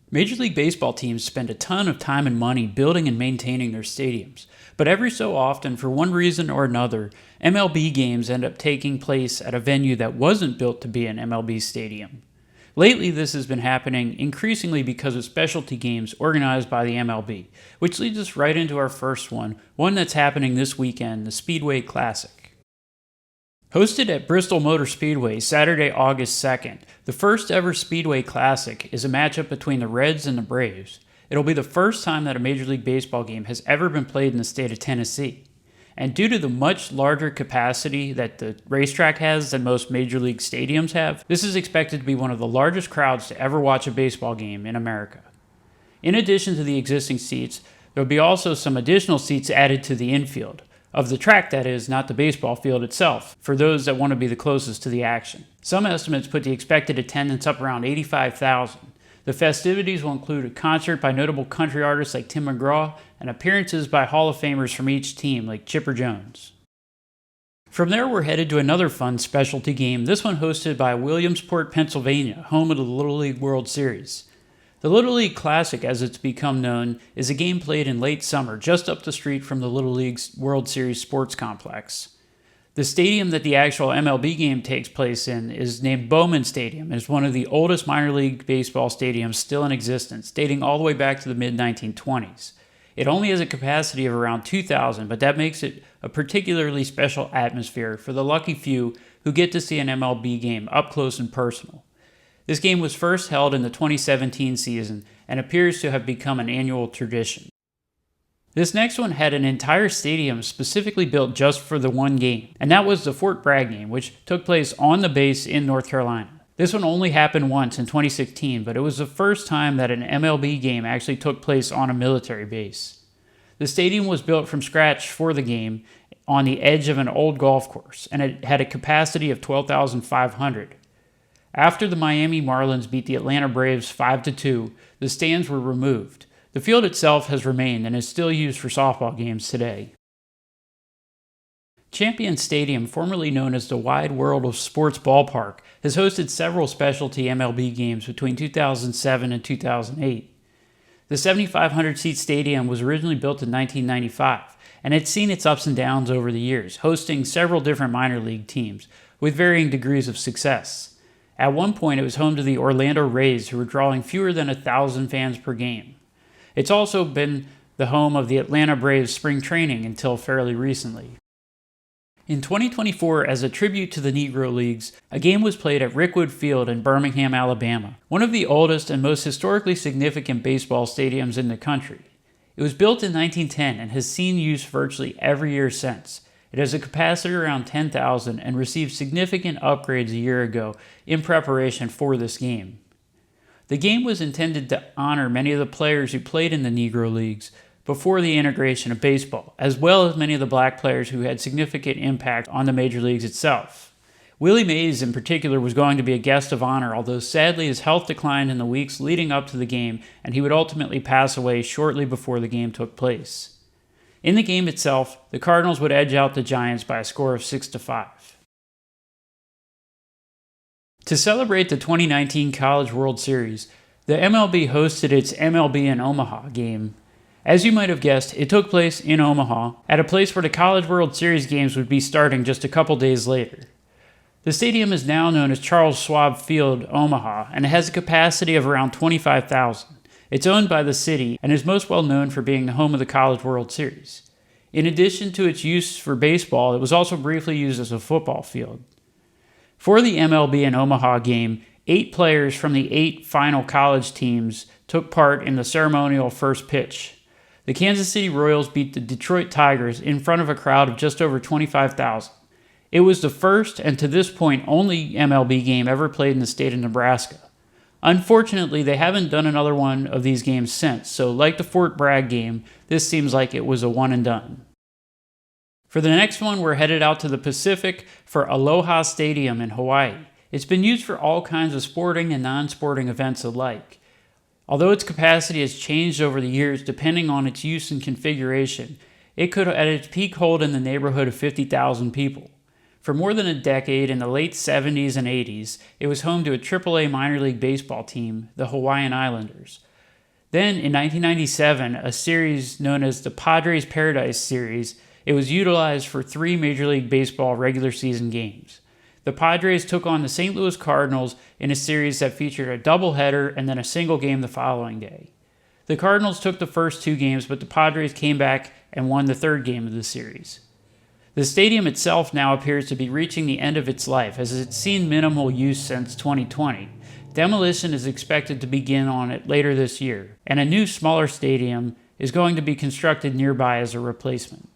Major League Baseball teams spend a ton of time and money building and maintaining their stadiums, but every so often, for one reason or another, MLB games end up taking place at a venue that wasn't built to be an MLB stadium. Lately, this has been happening increasingly because of specialty games organized by the MLB, which leads us right into our first one that's happening this weekend, the Speedway Classic. Hosted at Bristol Motor Speedway Saturday, August 2nd, the first ever Speedway Classic is a matchup between the Reds and the Braves. It'll be the first time that a Major League Baseball game has ever been played in the state of Tennessee. And due to the much larger capacity that the racetrack has than most Major League stadiums have, this is expected to be one of the largest crowds to ever watch a baseball game in America. In addition to the existing seats, there will be also some additional seats added to the infield. Of the track, that is, not the baseball field itself, for those that want to be the closest to the action. Some estimates put the expected attendance up around 85,000. The festivities will include a concert by notable country artists like Tim McGraw and appearances by Hall of Famers from each team like Chipper Jones. From there, we're headed to another fun specialty game, this one hosted by Williamsport, Pennsylvania, home of the Little League World Series. The Little League Classic, as it's become known, is a game played in late summer just up the street from the Little League's World Series sports complex. The stadium that the actual MLB game takes place in is named Bowman Stadium and is one of the oldest minor league baseball stadiums still in existence, dating all the way back to the mid-1920s. It only has a capacity of around 2,000, but that makes it a particularly special atmosphere for the lucky few who get to see an MLB game up close and personal. This game was first held in the 2017 season and appears to have become an annual tradition. This next one had an entire stadium specifically built just for the one game, and that was the Fort Bragg game, which took place on the base in North Carolina. This one only happened once in 2016, but it was the first time that an MLB game actually took place on a military base. The stadium was built from scratch for the game on the edge of an old golf course, and it had a capacity of 12,500. After the Miami Marlins beat the Atlanta Braves 5-2, the stands were removed. The field itself has remained and is still used for softball games today. Champion Stadium, formerly known as the Wide World of Sports Ballpark, has hosted several specialty MLB games between 2007 and 2008. The 7,500-seat stadium was originally built in 1995, and it's seen its ups and downs over the years, hosting several different minor league teams with varying degrees of success. At one point, it was home to the Orlando Rays, who were drawing fewer than 1,000 fans per game. It's also been the home of the Atlanta Braves spring training until fairly recently. In 2024, as a tribute to the Negro Leagues, a game was played at Rickwood Field in Birmingham, Alabama, one of the oldest and most historically significant baseball stadiums in the country. It was built in 1910 and has seen use virtually every year since. It has a capacity around 10,000 and received significant upgrades a year ago in preparation for this game. The game was intended to honor many of the players who played in the Negro Leagues before the integration of baseball, as well as many of the black players who had significant impact on the major leagues itself. Willie Mays in particular was going to be a guest of honor, although sadly his health declined in the weeks leading up to the game and he would ultimately pass away shortly before the game took place. In the game itself, the Cardinals would edge out the Giants by a score of 6-5. To celebrate the 2019 College World Series, the MLB hosted its MLB in Omaha game. As you might have guessed, it took place in Omaha, at a place where the College World Series games would be starting just a couple days later. The stadium is now known as Charles Schwab Field, Omaha, and it has a capacity of around 25,000. It's owned by the city and is most well known for being the home of the College World Series. In addition to its use for baseball, it was also briefly used as a football field. For the MLB in Omaha game, 8 players from the 8 final college teams took part in the ceremonial first pitch. The Kansas City Royals beat the Detroit Tigers in front of a crowd of just over 25,000. It was the first and to this point only MLB game ever played in the state of Nebraska. Unfortunately, they haven't done another one of these games since, so like the Fort Bragg game, this seems like it was a one and done. For the next one, we're headed out to the Pacific for Aloha Stadium in Hawaii. It's been used for all kinds of sporting and non-sporting events alike. Although its capacity has changed over the years depending on its use and configuration, it could at its peak hold in the neighborhood of 50,000 people. For more than a decade, in the late 70s and 80s, it was home to a AAA minor league baseball team, the Hawaiian Islanders. Then in 1997, a series known as the Padres Paradise Series, it was utilized for 3 Major League Baseball regular season games. The Padres took on the St. Louis Cardinals in a series that featured a doubleheader and then a single game the following day. The Cardinals took the first 2 games, but the Padres came back and won the 3rd game of the series. The stadium itself now appears to be reaching the end of its life, as it's seen minimal use since 2020. Demolition is expected to begin on it later this year, and a new, smaller stadium is going to be constructed nearby as a replacement.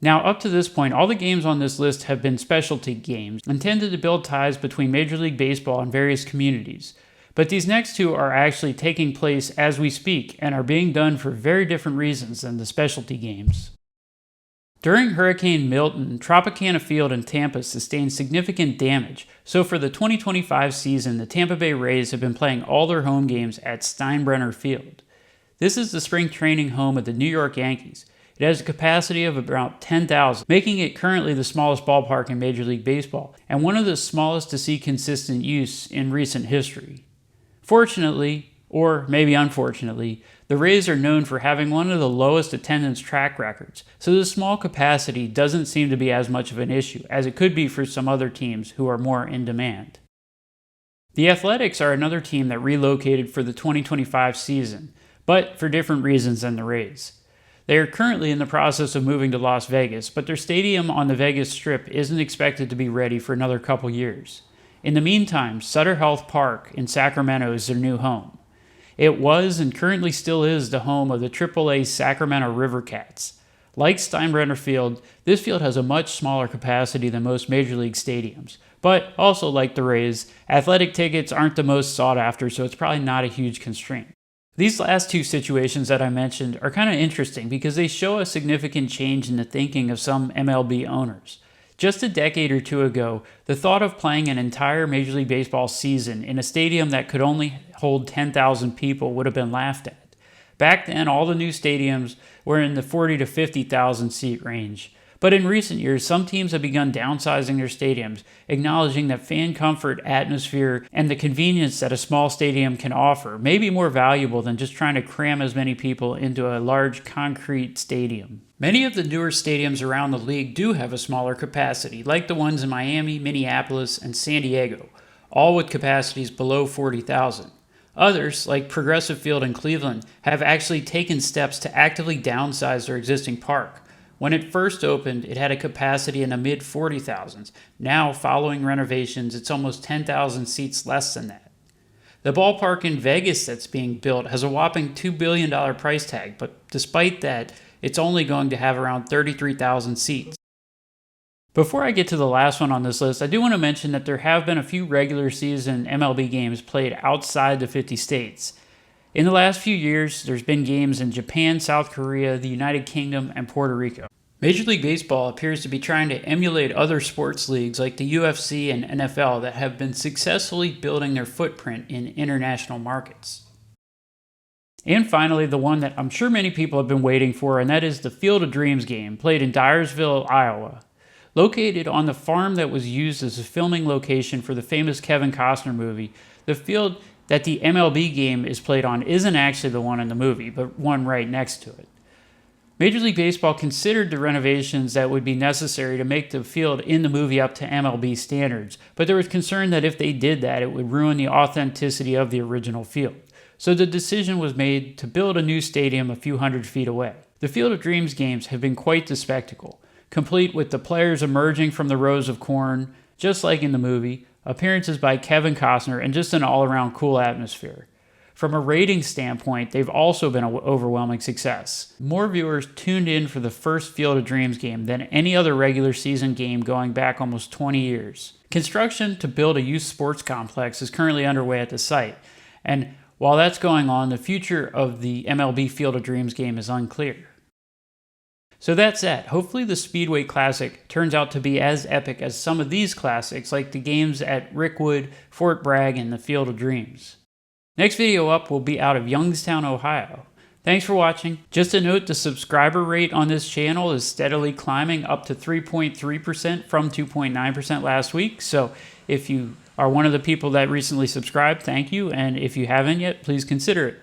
Now, up to this point, all the games on this list have been specialty games, intended to build ties between Major League Baseball and various communities. But these next 2 are actually taking place as we speak, and are being done for very different reasons than the specialty games. During Hurricane Milton, Tropicana Field in Tampa sustained significant damage, so for the 2025 season, the Tampa Bay Rays have been playing all their home games at Steinbrenner Field. This is the spring training home of the New York Yankees. It has a capacity of about 10,000, making it currently the smallest ballpark in Major League Baseball, and one of the smallest to see consistent use in recent history. Fortunately, or maybe unfortunately, the Rays are known for having one of the lowest attendance track records, so the small capacity doesn't seem to be as much of an issue as it could be for some other teams who are more in demand. The Athletics are another team that relocated for the 2025 season, but for different reasons than the Rays. They are currently in the process of moving to Las Vegas, but their stadium on the Vegas Strip isn't expected to be ready for another couple years. In the meantime, Sutter Health Park in Sacramento is their new home. It was and currently still is the home of the AAA Sacramento Rivercats. Like Steinbrenner Field, this field has a much smaller capacity than most Major League stadiums. But also like the Rays, athletic tickets aren't the most sought after, so it's probably not a huge constraint. These last 2 situations that I mentioned are kind of interesting because they show a significant change in the thinking of some MLB owners. Just a decade or 2 ago, the thought of playing an entire Major League Baseball season in a stadium that could only hold 10,000 people would have been laughed at. Back then, all the new stadiums were in the 40 to 50,000 seat range. But in recent years, some teams have begun downsizing their stadiums, acknowledging that fan comfort, atmosphere, and the convenience that a small stadium can offer may be more valuable than just trying to cram as many people into a large concrete stadium. Many of the newer stadiums around the league do have a smaller capacity, like the ones in Miami, Minneapolis, and San Diego, all with capacities below 40,000. Others, like Progressive Field in Cleveland, have actually taken steps to actively downsize their existing park. When it first opened, it had a capacity in the mid-40,000s. Now, following renovations, it's almost 10,000 seats less than that. The ballpark in Vegas that's being built has a whopping $2 billion price tag, but despite that, it's only going to have around 33,000 seats. Before I get to the last one on this list, I do want to mention that there have been a few regular season MLB games played outside the 50 states. In the last few years, there's been games in Japan, South Korea, the United Kingdom, and Puerto Rico. Major League Baseball appears to be trying to emulate other sports leagues like the UFC and NFL that have been successfully building their footprint in international markets. And finally, the one that I'm sure many people have been waiting for, and that is the Field of Dreams game, played in Dyersville, Iowa. Located on the farm that was used as a filming location for the famous Kevin Costner movie, the field that the MLB game is played on isn't actually the one in the movie, but one right next to it. Major League Baseball considered the renovations that would be necessary to make the field in the movie up to MLB standards, but there was concern that if they did that, it would ruin the authenticity of the original field. So the decision was made to build a new stadium a few hundred feet away. The Field of Dreams games have been quite the spectacle, complete with the players emerging from the rows of corn, just like in the movie, appearances by Kevin Costner, and just an all-around cool atmosphere. From a rating standpoint, they've also been an overwhelming success. More viewers tuned in for the first Field of Dreams game than any other regular season game going back almost 20 years. Construction to build a youth sports complex is currently underway at the site, and while that's going on, the future of the MLB Field of Dreams game is unclear. So that's it. Hopefully the Speedway Classic turns out to be as epic as some of these classics, like the games at Rickwood, Fort Bragg, and the Field of Dreams. Next video up will be out of Youngstown, Ohio. Thanks for watching. Just a note, the subscriber rate on this channel is steadily climbing up to 3.3% from 2.9% last week. So if you are one of the people that recently subscribed, thank you. And if you haven't yet, please consider it.